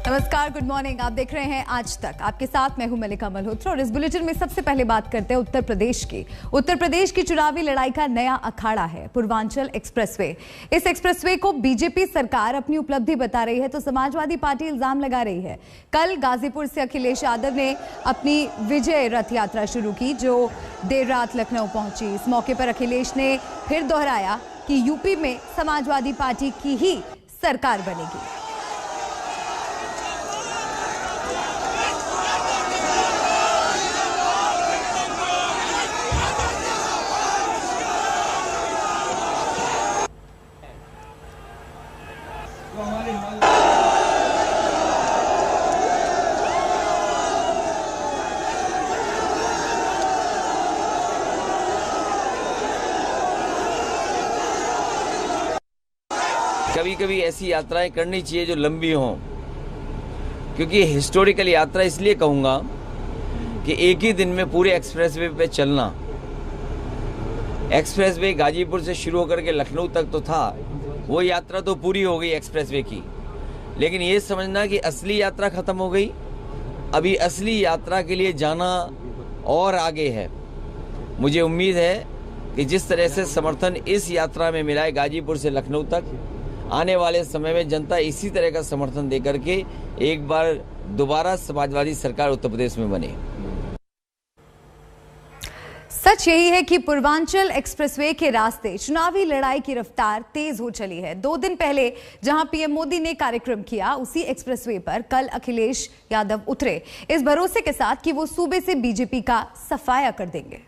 नमस्कार, good morning. आप देख रहे हैं आज तक। आपके साथ मैं हूं मलिका मल्होत्रा और इस बुलेटिन में सबसे पहले बात करते हैं उत्तर प्रदेश की। उत्तर प्रदेश की चुनावी लड़ाई का नया अखाड़ा है पूर्वांचल एक्सप्रेसवे। इस एक्सप्रेसवे को बीजेपी सरकार अपनी उपलब्धि बता रही है तो समाजवादी पार्टी इल्जाम लगा रही है। कल गाजीपुर से अखिलेश यादव ने अपनी विजय रथ यात्रा शुरू की जो देर रात लखनऊ पहुंची। इस मौके पर अखिलेश ने फिर दोहराया कि यूपी में समाजवादी पार्टी की ही सरकार बनेगी। कभी कभी ऐसी यात्राएं करनी चाहिए जो लंबी हों, क्योंकि हिस्टोरिकल यात्रा इसलिए कहूँगा कि एक ही दिन में पूरे एक्सप्रेसवे पे चलना। एक्सप्रेसवे गाजीपुर से शुरू होकर के लखनऊ तक तो था, वो यात्रा तो पूरी हो गई एक्सप्रेसवे की, लेकिन ये समझना कि असली यात्रा खत्म हो गई। अभी असली यात्रा के लिए जाना और आगे है। मुझे उम्मीद है कि जिस तरह से समर्थन इस यात्रा में मिला है गाजीपुर से लखनऊ तक, आने वाले समय में जनता इसी तरह का समर्थन देकर के एक बार दोबारा समाजवादी सरकार उत्तर प्रदेश में बने। सच यही है कि पूर्वांचल एक्सप्रेसवे के रास्ते चुनावी लड़ाई की रफ्तार तेज हो चली है। 2 दिन पहले जहां पीएम मोदी ने कार्यक्रम किया, उसी एक्सप्रेसवे पर कल अखिलेश यादव उतरे, इस भरोसे के साथ कि वो सूबे से बीजेपी का सफाया कर देंगे।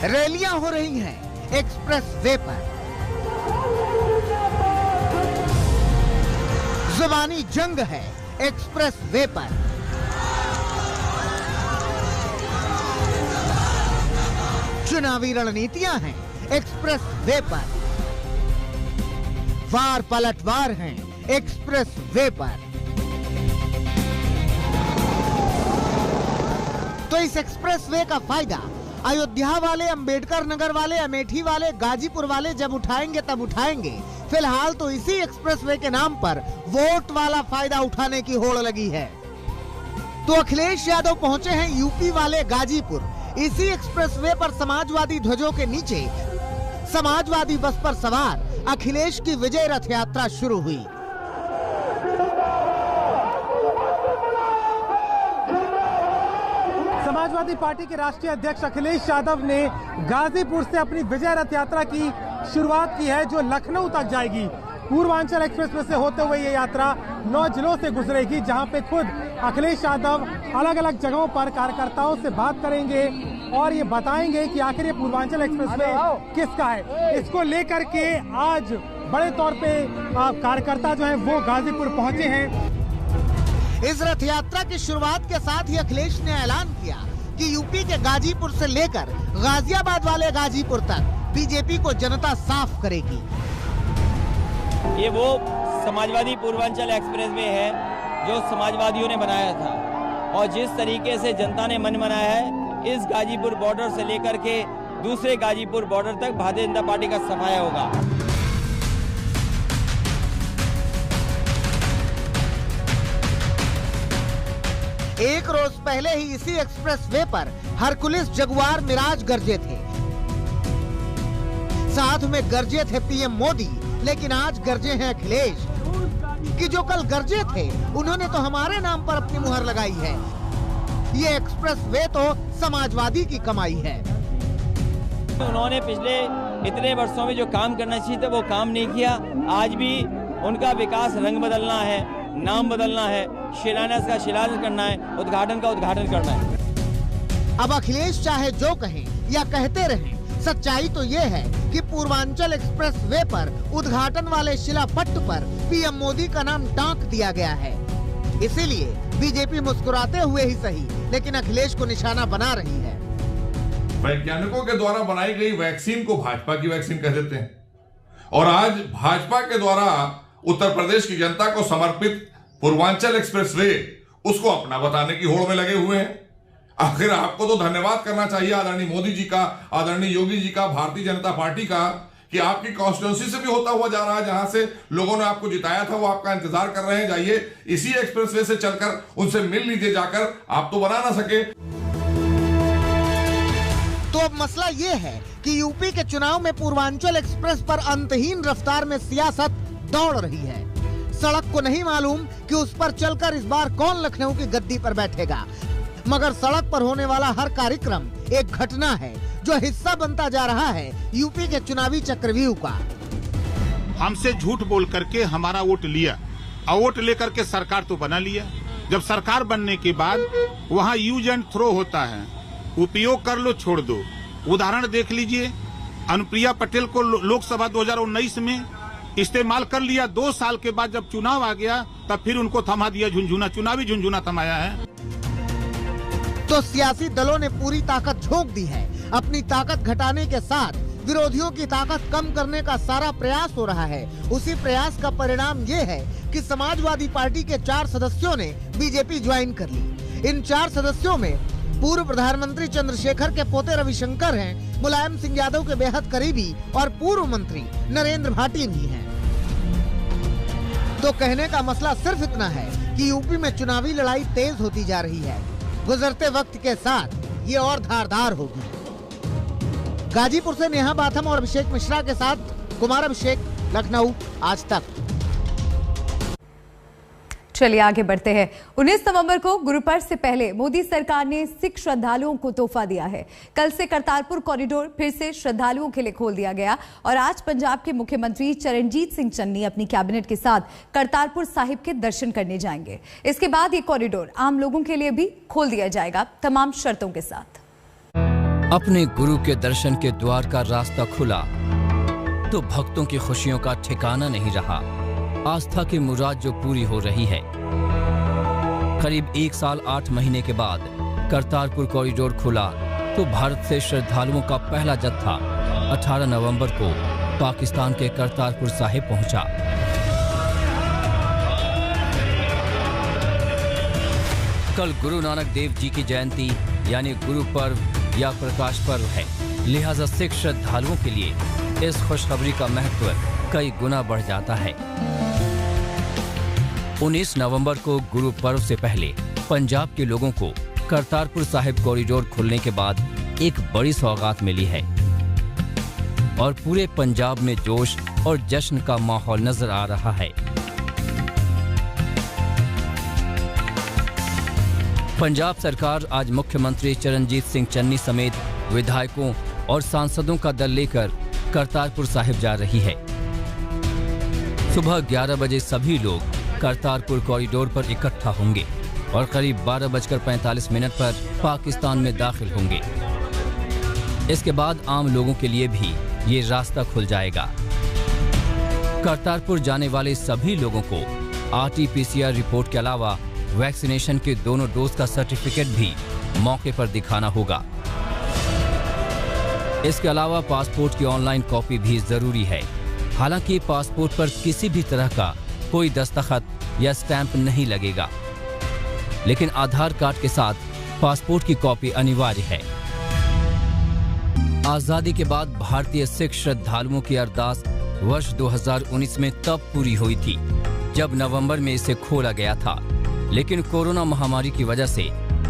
रैलियां हो रही हैं एक्सप्रेस वे पर। जुबानी जंग है एक्सप्रेस वे पर। चुनावी रणनीतियां हैं एक्सप्रेस वे पर। वार पलटवार हैं एक्सप्रेस वे पर। तो इस एक्सप्रेस वे का फायदा अयोध्या वाले, अंबेडकर नगर वाले, अमेठी वाले, गाजीपुर वाले जब उठाएंगे तब उठाएंगे। फिलहाल तो इसी एक्सप्रेसवे के नाम पर वोट वाला फायदा उठाने की होड़ लगी है। तो अखिलेश यादव पहुंचे हैं यूपी वाले गाजीपुर। इसी एक्सप्रेसवे पर समाजवादी ध्वजों के नीचे समाजवादी बस पर सवार अखिलेश की विजय रथ यात्रा शुरू हुई। समाजवादी पार्टी के राष्ट्रीय अध्यक्ष अखिलेश यादव ने गाजीपुर से अपनी विजय रथ यात्रा की शुरुआत की है जो लखनऊ तक जाएगी। पूर्वांचल एक्सप्रेसवे से होते हुए ये यात्रा 9 जिलों से गुजरेगी, जहां पे खुद अखिलेश यादव अलग अलग जगहों पर कार्यकर्ताओं से बात करेंगे और ये बताएंगे कि आखिर ये पूर्वांचल एक्सप्रेसवे किसका है। इसको लेकर के आज बड़े तौर पे कार्यकर्ता जो है वो गाजीपुर पहुंचे हैं। इस रथ यात्रा की शुरुआत के साथ ही अखिलेश ने ऐलान किया कि यूपी के गाजीपुर से लेकर गाजियाबाद वाले गाजीपुर तक बीजेपी को जनता साफ करेगी। ये वो समाजवादी पूर्वांचल एक्सप्रेसवे है जो समाजवादियों ने बनाया था और जिस तरीके से जनता ने मन बनाया है, इस गाजीपुर बॉर्डर से लेकर के दूसरे गाजीपुर बॉर्डर तक भारतीय जनता पार्टी का सफाया होगा। एक रोज पहले ही इसी एक्सप्रेसवे पर हरकुलिस, जगुआर, मिराज गरजे थे। साथ में गरजे थे पीएम मोदी, लेकिन आज गरजे हैं अखिलेश कि जो कल गरजे थे उन्होंने तो हमारे नाम पर अपनी मुहर लगाई है। ये एक्सप्रेसवे तो समाजवादी की कमाई है। उन्होंने पिछले इतने वर्षों में जो काम करना चाहिए था वो काम नहीं किया। आज भी उनका विकास रंग बदलना है, नाम बदलना है, शिलान्यास का शिलान्यास करना है, उद्घाटन का उद्घाटन करना है। अब अखिलेश चाहे जो कहें या कहते रहें, सच्चाई तो ये है कि पूर्वांचल एक्सप्रेस वे पर उद्घाटन वाले शिलापट्ट पर पीएम मोदी का नाम टांक दिया गया है। इसीलिए बीजेपी मुस्कुराते हुए ही सही, लेकिन अखिलेश को निशाना बना रही है। वैज्ञानिकों के द्वारा बनाई गई वैक्सीन को भाजपा की वैक्सीन कह देते हैं और आज भाजपा के द्वारा उत्तर प्रदेश की जनता को समर्पित पूर्वांचल एक्सप्रेसवे उसको अपना बताने की होड़ में लगे हुए हैं। आखिर आपको तो धन्यवाद करना चाहिए आदरणीय मोदी जी का, आदरणीय योगी जी का, भारतीय जनता पार्टी का, कि आपकी कॉन्स्टिट्यूंसी से भी होता हुआ जा रहा है, जहां से लोगों ने आपको जिताया था वो आपका इंतजार कर रहे हैं। जाइए इसी एक्सप्रेसवे से चलकर उनसे मिल लीजिए जाकर, आप तो बना ना सके। तो अब मसला ये है कि यूपी के चुनाव में पूर्वांचल एक्सप्रेस पर अंतहीन रफ्तार में सियासत दौड़ रही है। सड़क को नहीं मालूम कि उस पर चलकर इस बार कौन लखनऊ की गद्दी पर बैठेगा, मगर सड़क पर होने वाला हर कार्यक्रम एक घटना है जो हिस्सा बनता जा रहा है यूपी के चुनावी चक्रव्यूह का। हमसे झूठ बोल करके हमारा वोट लिया और वोट लेकर के सरकार तो बना लिया। जब सरकार बनने के बाद वहाँ यूज एंड थ्रो होता है, उपयोग कर लो छोड़ दो। उदाहरण देख लीजिए, अनुप्रिया पटेल को लोकसभा 2019 में इस्तेमाल कर लिया, 2 साल के बाद जब चुनाव आ गया तब फिर उनको थमा दिया, झुनझुना चुनावी झुनझुना थमाया है। तो सियासी दलों ने पूरी ताकत झोंक दी है। अपनी ताकत घटाने के साथ विरोधियों की ताकत कम करने का सारा प्रयास हो रहा है। उसी प्रयास का परिणाम ये है कि समाजवादी पार्टी के 4 सदस्यों ने बीजेपी ज्वाइन कर ली। इन 4 सदस्यों में पूर्व प्रधानमंत्री चंद्रशेखर के पोते रविशंकर हैं, मुलायम सिंह यादव के बेहद करीबी और पूर्व मंत्री नरेंद्र भाटी भी हैं। तो कहने का मसला सिर्फ इतना है कि यूपी में चुनावी लड़ाई तेज होती जा रही है। गुजरते वक्त के साथ ये और धारदार होगी। गाजीपुर से नेहा बाथम और अभिषेक मिश्रा के साथ कुमार अभिषेक, लखनऊ, आज तक। चलिए आगे बढ़ते हैं। 19 नवंबर को गुरुपर्व से पहले मोदी सरकार ने सिख श्रद्धालुओं को तोहफा दिया है। कल से करतारपुर कॉरिडोर फिर से श्रद्धालुओं के लिए खोल दिया गया और आज पंजाब के मुख्यमंत्री चरणजीत सिंह चन्नी अपनी कैबिनेट के साथ करतारपुर साहिब के दर्शन करने जाएंगे। इसके बाद ये कॉरिडोर आम लोगों के लिए भी खोल दिया जाएगा, तमाम शर्तों के साथ। अपने गुरु के दर्शन के द्वार का रास्ता खुला तो भक्तों की खुशियों का ठिकाना नहीं रहा। आस्था की मुराद जो पूरी हो रही है। करीब 1 साल 8 महीने के बाद करतारपुर कॉरिडोर खुला तो भारत से श्रद्धालुओं का पहला जत्था 18 नवंबर को पाकिस्तान के करतारपुर साहिब पहुंचा। कल गुरु नानक देव जी की जयंती यानी गुरु पर्व या प्रकाश पर्व है, लिहाजा सिख श्रद्धालुओं के लिए इस खुशखबरी का महत्व कई गुना बढ़ जाता है। 19 नवंबर को गुरु पर्व से पहले पंजाब के लोगों को करतारपुर साहिब कॉरिडोर खुलने के बाद एक बड़ी सौगात मिली है और पूरे पंजाब में जोश और जश्न का माहौल नजर आ रहा है। पंजाब सरकार आज मुख्यमंत्री चरणजीत सिंह चन्नी समेत विधायकों और सांसदों का दल लेकर करतारपुर साहिब जा रही है। सुबह 11 बजे सभी लोग करतारपुर कॉरिडोर पर इकट्ठा होंगे और करीब 12:45 पर पाकिस्तान में दाखिल होंगे। इसके बाद आम लोगों के लिए भी ये रास्ता खुल जाएगा। करतारपुर जाने वाले सभी लोगों को RT-PCR रिपोर्ट के अलावा वैक्सीनेशन के दोनों डोज का सर्टिफिकेट भी मौके पर दिखाना होगा। इसके अलावा पासपोर्ट की ऑनलाइन कॉपी भी जरूरी है। हालांकि पासपोर्ट पर किसी भी तरह का कोई दस्तखत या स्टैंप नहीं लगेगा, लेकिन आधार कार्ड के साथ पासपोर्ट की कॉपी अनिवार्य है। आजादी के बाद भारतीय सिख श्रद्धालुओं की अरदास वर्ष 2019 में तब पूरी हुई थी जब नवंबर में इसे खोला गया था, लेकिन कोरोना महामारी की वजह से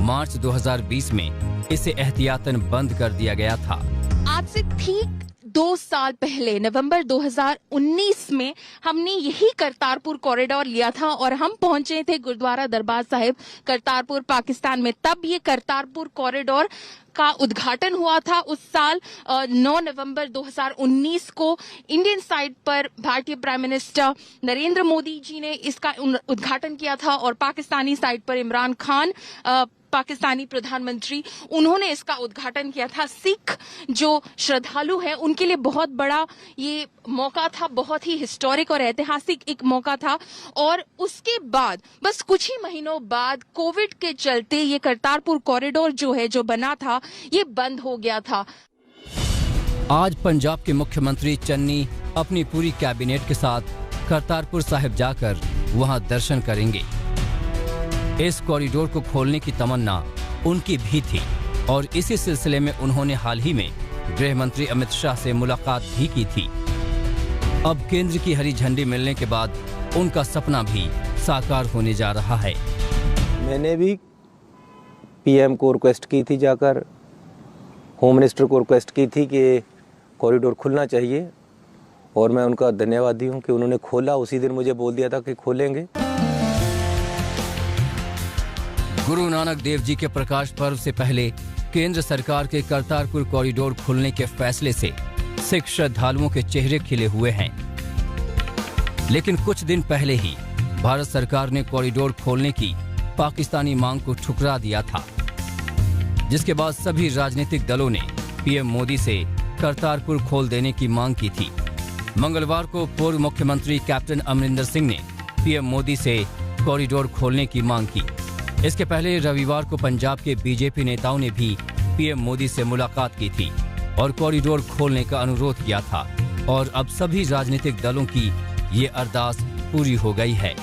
मार्च 2020 में इसे एहतियातन बंद कर दिया गया था। आज से ठीक 2 साल पहले नवंबर 2019 में हमने यही करतारपुर कॉरिडोर लिया था और हम पहुंचे थे गुरुद्वारा दरबार साहिब करतारपुर पाकिस्तान में। तब ये करतारपुर कॉरिडोर का उद्घाटन हुआ था। उस साल 9 नवंबर 2019 को इंडियन साइड पर भारतीय प्राइम मिनिस्टर नरेंद्र मोदी जी ने इसका उद्घाटन किया था और पाकिस्तानी साइड पर इमरान खान पाकिस्तानी प्रधानमंत्री, उन्होंने इसका उद्घाटन किया था। सिख जो श्रद्धालु हैं उनके लिए बहुत बड़ा ये मौका था, बहुत ही हिस्टोरिक और ऐतिहासिक एक मौका था। और उसके बाद बस कुछ ही महीनों बाद कोविड के चलते ये करतारपुर कॉरिडोर जो बना था ये बंद हो गया था। आज पंजाब के मुख्यमंत्री चन्नी अपनी पूरी कैबिनेट के साथ करतारपुर साहिब जाकर वहां दर्शन करेंगे। इस कॉरिडोर को खोलने की तमन्ना उनकी भी थी और इसी सिलसिले में उन्होंने हाल ही में गृह मंत्री अमित शाह से मुलाकात भी की थी। अब केंद्र की हरी झंडी मिलने के बाद उनका सपना भी साकार होने जा रहा है। मैंने भी पीएम को रिक्वेस्ट की थी, जाकर होम मिनिस्टर को रिक्वेस्ट की थी कि कॉरिडोर खुलना चाहिए और मैं उनका धन्यवादी हूं कि उन्होंने खोला। उसी दिन मुझे बोल दिया था कि खोलेंगे। गुरु नानक देव जी के प्रकाश पर्व से पहले केंद्र सरकार के करतारपुर कॉरिडोर खुलने के फैसले से सिख श्रद्धालुओं के चेहरे खिले हुए हैं। लेकिन कुछ दिन पहले ही भारत सरकार ने कॉरिडोर खोलने की पाकिस्तानी मांग को ठुकरा दिया था, जिसके बाद सभी राजनीतिक दलों ने पीएम मोदी से करतारपुर खोल देने की मांग की थी। मंगलवार को पूर्व मुख्यमंत्री कैप्टन अमरिंदर सिंह ने पीएम मोदी से कॉरिडोर खोलने की मांग की। इसके पहले रविवार को पंजाब के बीजेपी नेताओं ने भी पीएम मोदी से मुलाकात की थी और कॉरिडोर खोलने का अनुरोध किया था और अब सभी राजनीतिक दलों की ये अरदास पूरी हो गई है।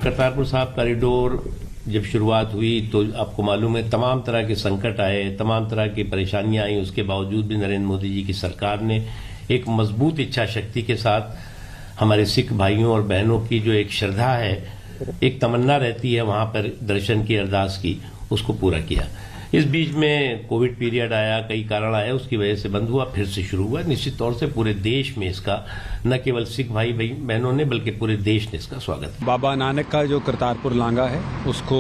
करतारपुर साहिब कॉरिडोर जब शुरुआत हुई तो आपको मालूम है तमाम तरह के संकट आए, तमाम तरह की परेशानियां आई। उसके बावजूद भी नरेंद्र मोदी जी की सरकार ने एक मजबूत इच्छा शक्ति के साथ हमारे सिख भाइयों और बहनों की जो एक श्रद्धा है, एक तमन्ना रहती है वहां पर दर्शन की, अरदास की, उसको पूरा किया। इस बीच में कोविड पीरियड आया, कई कारण आए, उसकी वजह से बंद हुआ, फिर से शुरू हुआ। निश्चित तौर से पूरे देश में इसका न केवल सिख भाई बहनों ने बल्कि पूरे देश ने इसका स्वागत किया। बाबा नानक का जो करतारपुर लांघा है उसको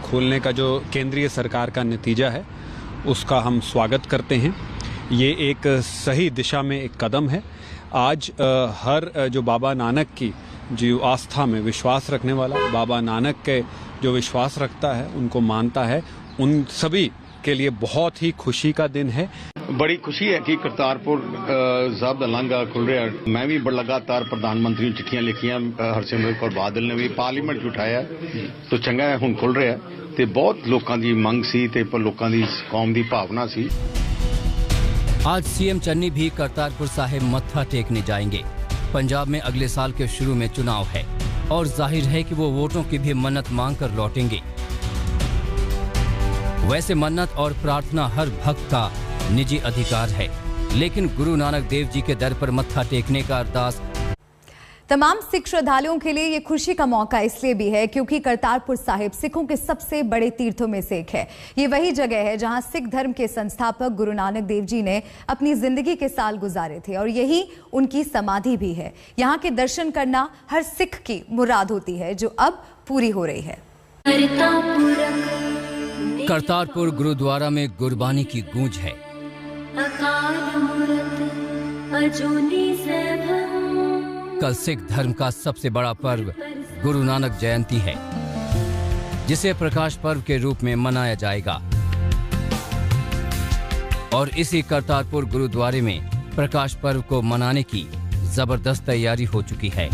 खोलने का जो केंद्रीय सरकार का नतीजा है उसका हम स्वागत करते हैं। ये एक सही दिशा में एक कदम है। आज हर जो बाबा नानक की जो आस्था में विश्वास रखने वाला, बाबा नानक के जो विश्वास रखता है, उनको मानता है, उन सभी के लिए बहुत ही खुशी का दिन है। बड़ी खुशी है कि करतारपुर साहिब दा लांघा खुल रहा है। मैं भी लगातार प्रधानमंत्री ਨੂੰ चिट्ठियां लिखियां, हरसिमरत कौर बादल ने भी पार्लीमेंट उठाया, तो चंगा है हुण खुल रहा है ते बहुत लोकां दी मंग सी ते लोकां दी कौम दी भावना सी। आज सीएम चन्नी भी करतारपुर साहिब मत्था टेकने जाएंगे। पंजाब में अगले साल के शुरू में चुनाव है और जाहिर है कि वो वोटों की भी मन्नत मांग कर लौटेंगे। वैसे मन्नत और प्रार्थना हर भक्त का निजी अधिकार है, लेकिन गुरु नानक देव जी के दर पर मत्था टेकने का अरदास तमाम सिख श्रद्धालुओं के लिए ये खुशी का मौका इसलिए भी है क्योंकि करतारपुर साहिब सिखों के सबसे बड़े तीर्थों में से एक है। ये वही जगह है जहां सिख धर्म के संस्थापक गुरु नानक देव जी ने अपनी जिंदगी के साल गुजारे थे और यही उनकी समाधि भी है। यहाँ के दर्शन करना हर सिख की मुराद होती है, जो अब पूरी हो रही है। करतारपुर गुरुद्वारा में गुरबानी की गूंज है। कल सिख धर्म का सबसे बड़ा पर्व गुरु नानक जयंती है, जिसे प्रकाश पर्व के रूप में मनाया जाएगा और इसी करतारपुर गुरुद्वारे में प्रकाश पर्व को मनाने की जबरदस्त तैयारी हो चुकी है,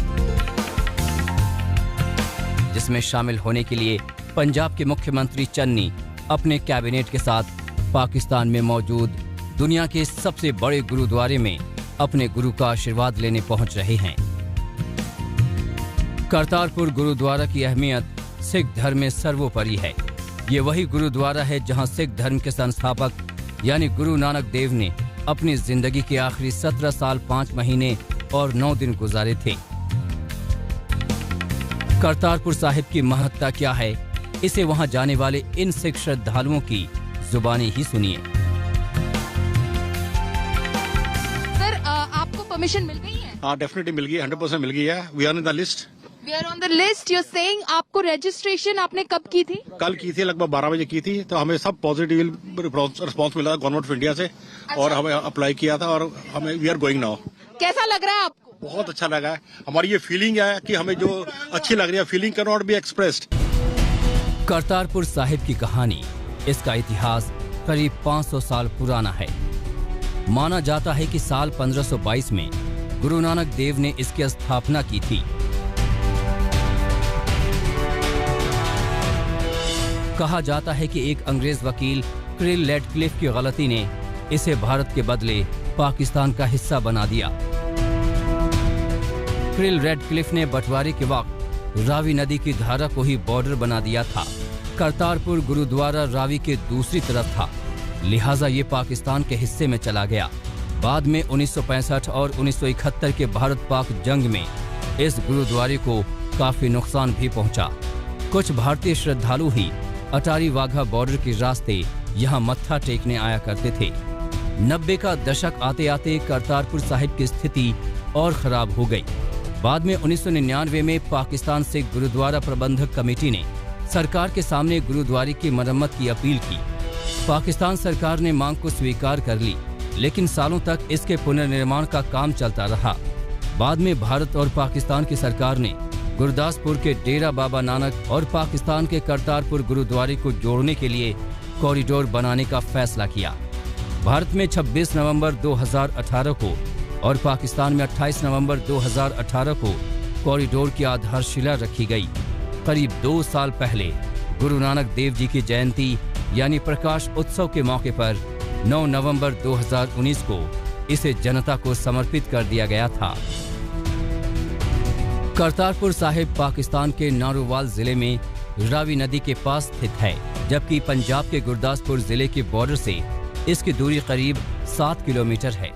जिसमें शामिल होने के लिए पंजाब के मुख्यमंत्री चन्नी अपने कैबिनेट के साथ पाकिस्तान में मौजूद दुनिया के सबसे बड़े गुरुद्वारे में अपने गुरु का आशीर्वाद लेने पहुंच रहे हैं। करतारपुर गुरुद्वारा की अहमियत सिख धर्म में सर्वोपरि है। ये वही गुरुद्वारा है जहां सिख धर्म के संस्थापक यानी गुरु नानक देव ने अपनी जिंदगी के आखिरी 17 साल 5 महीने और 9 दिन गुजारे थे। करतारपुर साहिब की महत्ता क्या है, इसे वहां जाने वाले इन सिख श्रद्धालुओं की जुबानी ही सुनिए। सर, आपको परमिशन मिल गई है? हाँ, डेफिनेटली मिल गई, 100% मिल गई है। We are in the list. We are on the list. You're saying आपको रजिस्ट्रेशन आपने कब की थी? कल की थी, लगभग 12 बजे की थी। तो हमें सब पॉजिटिव रिस्पांस मिला गवर्नमेंट ऑफ इंडिया से। और हमें अप्लाई किया था और हमें वी आर गोइंग नाउ। कैसा लग रहा है आपको? बहुत अच्छा लगा है। हमारी ये फीलिंग है कि हमें जो अच्छी लग रही है, feeling can not be expressed. Kartarpur Sahib की कहानी, इसका इतिहास करीब 500 साल पुराना है। माना जाता है कि साल 1522 में गुरु नानक देव ने इसकी स्थापना की थी। कहा जाता है कि एक अंग्रेज वकील क्रिल रेडक्लिफ की गलती ने इसे भारत के बदले पाकिस्तान का हिस्सा बना दिया। एप्रिल रेडक्लिफ ने बंटवारे के वक्त रावी नदी की धारा को ही बॉर्डर बना दिया था। करतारपुर गुरुद्वारा रावी के दूसरी तरफ था, लिहाजा ये पाकिस्तान के हिस्से में चला गया। बाद में 1965 और 1971 के भारत पाक जंग में इस गुरुद्वारे को काफी नुकसान भी पहुंचा। कुछ भारतीय श्रद्धालु ही अटारी वाघा बॉर्डर के रास्ते यहाँ मत्था टेकने आया करते थे। 90 का दशक आते आते करतारपुर साहिब की स्थिति और खराब हो गई। बाद में 1999 में पाकिस्तान से गुरुद्वारा प्रबंधक कमेटी ने सरकार के सामने गुरुद्वारे की मरम्मत की अपील की। पाकिस्तान सरकार ने मांग को स्वीकार कर ली, लेकिन सालों तक इसके पुनर्निर्माण का काम चलता रहा। बाद में भारत और पाकिस्तान की सरकार ने गुरदासपुर के डेरा बाबा नानक और पाकिस्तान के करतारपुर गुरुद्वारे को जोड़ने के लिए कॉरिडोर बनाने का फैसला किया। भारत में 26 नवंबर 2018 को और पाकिस्तान में 28 नवंबर 2018 को कॉरिडोर की आधारशिला रखी गई। करीब 2 साल पहले गुरु नानक देव जी की जयंती यानी प्रकाश उत्सव के मौके पर 9 नवंबर 2019 को इसे जनता को समर्पित कर दिया गया था। करतारपुर साहिब पाकिस्तान के नारोवाल जिले में रावी नदी के पास स्थित है, जबकि पंजाब के गुरदासपुर जिले के बॉर्डर से इसकी दूरी करीब 7 किलोमीटर है।